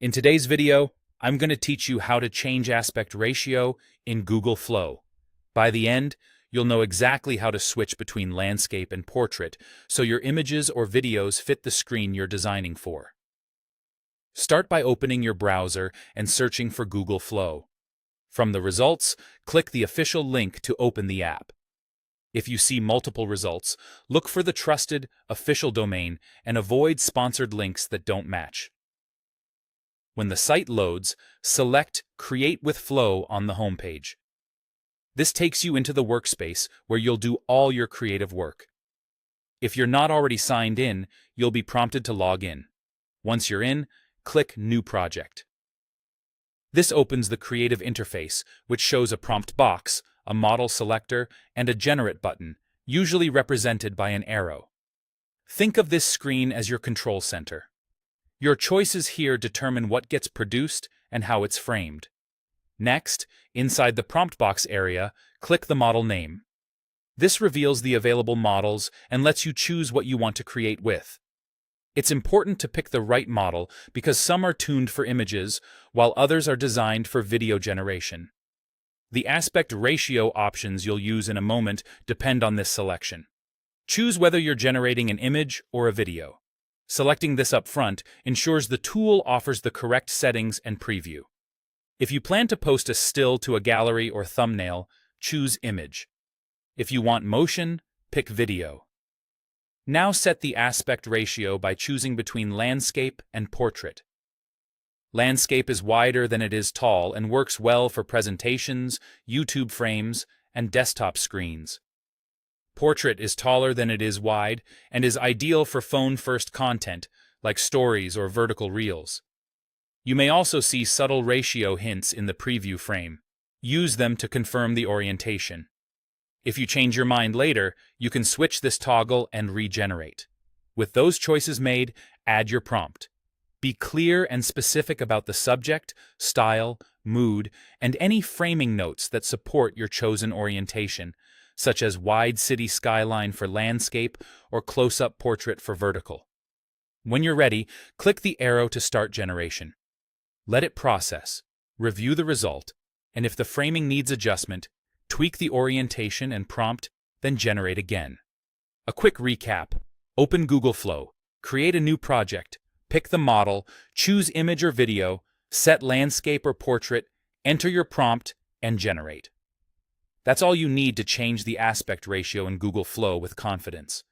In today's video, I'm going to teach you how to change aspect ratio in Google Flow. By the end, you'll know exactly how to switch between landscape and portrait so your images or videos fit the screen you're designing for. Start by opening your browser and searching for Google Flow. From the results, click the official link to open the app. If you see multiple results, look for the trusted, official domain and avoid sponsored links that don't match. When the site loads, select Create with Flow on the homepage. This takes you into the Workspace where you'll do all your creative work. If you're not already signed in, you'll be prompted to log in. Once you're in, click New Project. This opens the creative interface, which shows a prompt box, a model selector, and a Generate button, usually represented by an arrow. Think of this screen as your control center. Your choices here determine what gets produced and how it's framed. Next, inside the prompt box area, click the model name. This reveals the available models and lets you choose what you want to create with. It's important to pick the right model because some are tuned for images, while others are designed for video generation. The aspect ratio options you'll use in a moment depend on this selection. Choose whether you're generating an image or a video. Selecting this up front ensures the tool offers the correct settings and preview. If you plan to post a still to a gallery or thumbnail, choose Image. If you want motion, pick Video. Now set the aspect ratio by choosing between Landscape and Portrait. Landscape is wider than it is tall and works well for presentations, YouTube frames, and desktop screens. Portrait is taller than it is wide and is ideal for phone-first content, like stories or vertical reels. You may also see subtle ratio hints in the preview frame. Use them to confirm the orientation. If you change your mind later, you can switch this toggle and regenerate. With those choices made, add your prompt. Be clear and specific about the subject, style, mood, and any framing notes that support your chosen orientation, such as wide city skyline for landscape or close-up portrait for vertical. When you're ready, click the arrow to start generation. Let it process, review the result, and if the framing needs adjustment, tweak the orientation and prompt, then generate again. A quick recap: open Google Flow, create a new project, pick the model, choose image or video, set landscape or portrait, enter your prompt, and generate. That's all you need to change the aspect ratio in Google Flow with confidence.